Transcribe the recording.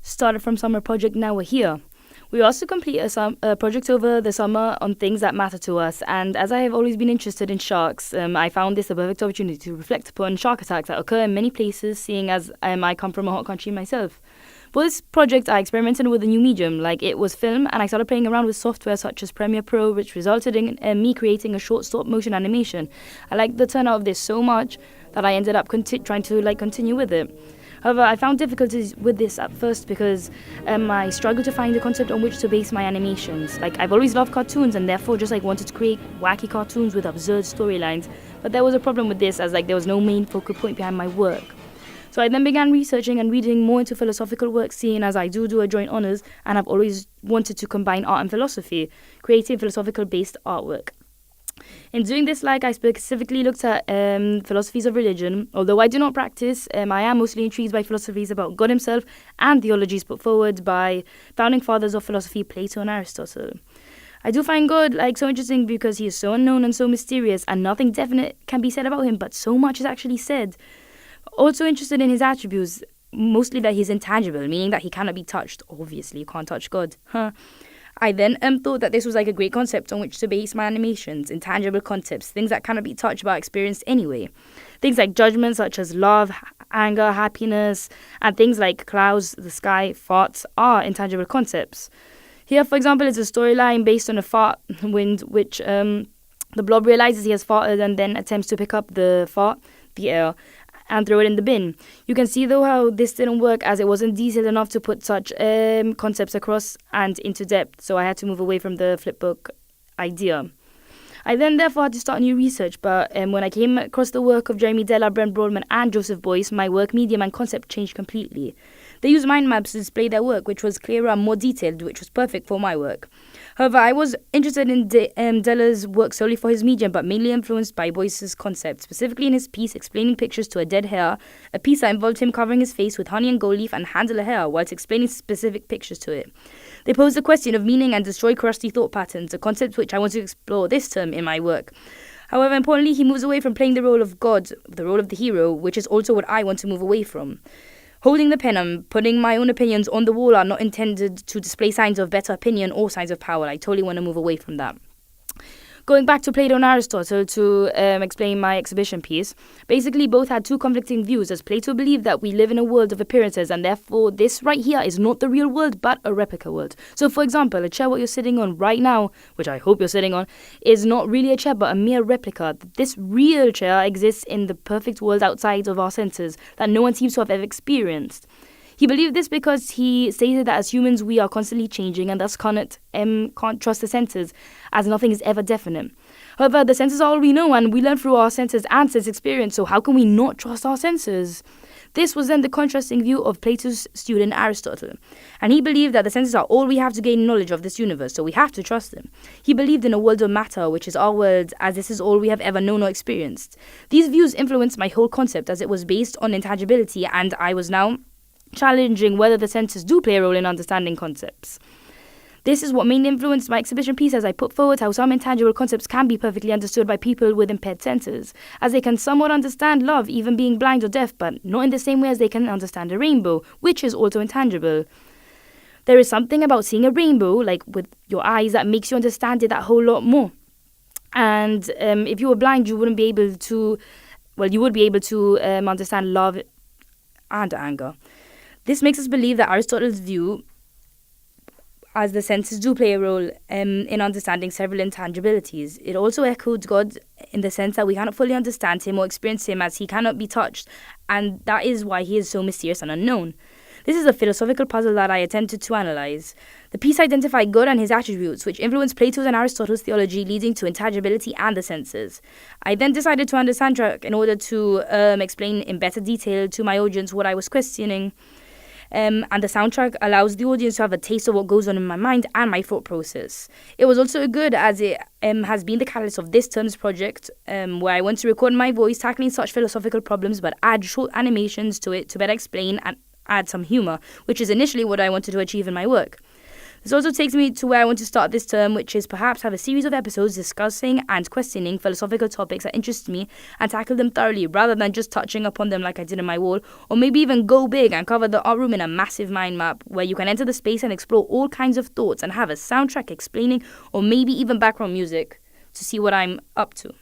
started from summer project, now we're here. We also complete a project over the summer on things that matter to us, and as I have always been interested in sharks, I found this a perfect opportunity to reflect upon shark attacks that occur in many places, seeing as I come from a hot country myself. For this project, I experimented with a new medium, like it was film, and I started playing around with software such as Premiere Pro, which resulted in me creating a short stop-motion animation. I liked the turnout of this so much that I ended up trying to continue with it. However, I found difficulties with this at first because I struggled to find a concept on which to base my animations. I've always loved cartoons and therefore just wanted to create wacky cartoons with absurd storylines. But there was a problem with this as there was no main focal point behind my work. So I then began researching and reading more into philosophical work, seeing as I do a joint honours and have always wanted to combine art and philosophy, creating philosophical-based artwork. In doing this, I specifically looked at philosophies of religion. Although I do not practice, I am mostly intrigued by philosophies about God himself and theologies put forward by founding fathers of philosophy, Plato and Aristotle. I do find God so interesting because he is so unknown and so mysterious, and nothing definite can be said about him, but so much is actually said. Also interested in his attributes, mostly that he's intangible, meaning that he cannot be touched. Obviously, you can't touch God. I then thought that this was a great concept on which to base my animations, intangible concepts, things that cannot be touched but experienced anyway. Things like judgment such as love, anger, happiness, and things like clouds, the sky, farts are intangible concepts. Here, for example, is a storyline based on a fart wind, which the blob realizes he has farted and then attempts to pick up the fart, the air, and throw it in the bin. You can see though how this didn't work as it wasn't detailed enough to put such concepts across and into depth, so I had to move away from the flipbook idea. I then therefore had to start new research, but when I came across the work of Jeremy Della, Brent Broadman and Joseph Boyce, my work medium and concept changed completely. They used mind maps to display their work, which was clearer and more detailed, which was perfect for my work. However, I was interested in Della's work solely for his medium, but mainly influenced by Boyce's concept, specifically in his piece explaining pictures to a dead hare, a piece that involved him covering his face with honey and gold leaf and handle a hare whilst explaining specific pictures to it. They posed the question of meaning and destroy crusty thought patterns, a concept which I want to explore this term in my work. However, importantly, he moves away from playing the role of God, the role of the hero, which is also what I want to move away from. Holding the pen and putting my own opinions on the wall are not intended to display signs of better opinion or signs of power. I totally want to move away from that. Going back to Plato and Aristotle to explain my exhibition piece, basically both had two conflicting views, as Plato believed that we live in a world of appearances and therefore this right here is not the real world but a replica world. So for example, a chair what you're sitting on right now, which I hope you're sitting on, is not really a chair but a mere replica. This real chair exists in the perfect world outside of our senses that no one seems to have ever experienced. He believed this because he stated that as humans we are constantly changing and thus can't trust the senses, as nothing is ever definite. However, the senses are all we know and we learn through our senses and sense experience, so how can we not trust our senses? This was then the contrasting view of Plato's student Aristotle, and he believed that the senses are all we have to gain knowledge of this universe, so we have to trust them. He believed in a world of matter, which is our world, as this is all we have ever known or experienced. These views influenced my whole concept as it was based on intangibility, and I was now challenging whether the senses do play a role in understanding concepts. This is what mainly influenced my exhibition piece, as I put forward how some intangible concepts can be perfectly understood by people with impaired senses, as they can somewhat understand love even being blind or deaf, but not in the same way as they can understand a rainbow, which is also intangible. There is something about seeing a rainbow, like with your eyes, that makes you understand it that whole lot more. And if you were blind, you wouldn't be able to, you would be able to understand love and anger. This makes us believe that Aristotle's view, as the senses do play a role in understanding several intangibilities. It also echoed God in the sense that we cannot fully understand him or experience him as he cannot be touched, and that is why he is so mysterious and unknown. This is a philosophical puzzle that I attempted to analyze. The piece identified God and his attributes, which influenced Plato's and Aristotle's theology, leading to intangibility and the senses. I then decided to add a soundtrack in order to explain in better detail to my audience what I was questioning. And the soundtrack allows the audience to have a taste of what goes on in my mind and my thought process. It was also good as it has been the catalyst of this term's project, where I want to record my voice tackling such philosophical problems but add short animations to it to better explain and add some humor, which is initially what I wanted to achieve in my work. This also takes me to where I want to start this term, which is perhaps have a series of episodes discussing and questioning philosophical topics that interest me and tackle them thoroughly rather than just touching upon them like I did in my wall, or maybe even go big and cover the art room in a massive mind map where you can enter the space and explore all kinds of thoughts and have a soundtrack explaining or maybe even background music to see what I'm up to.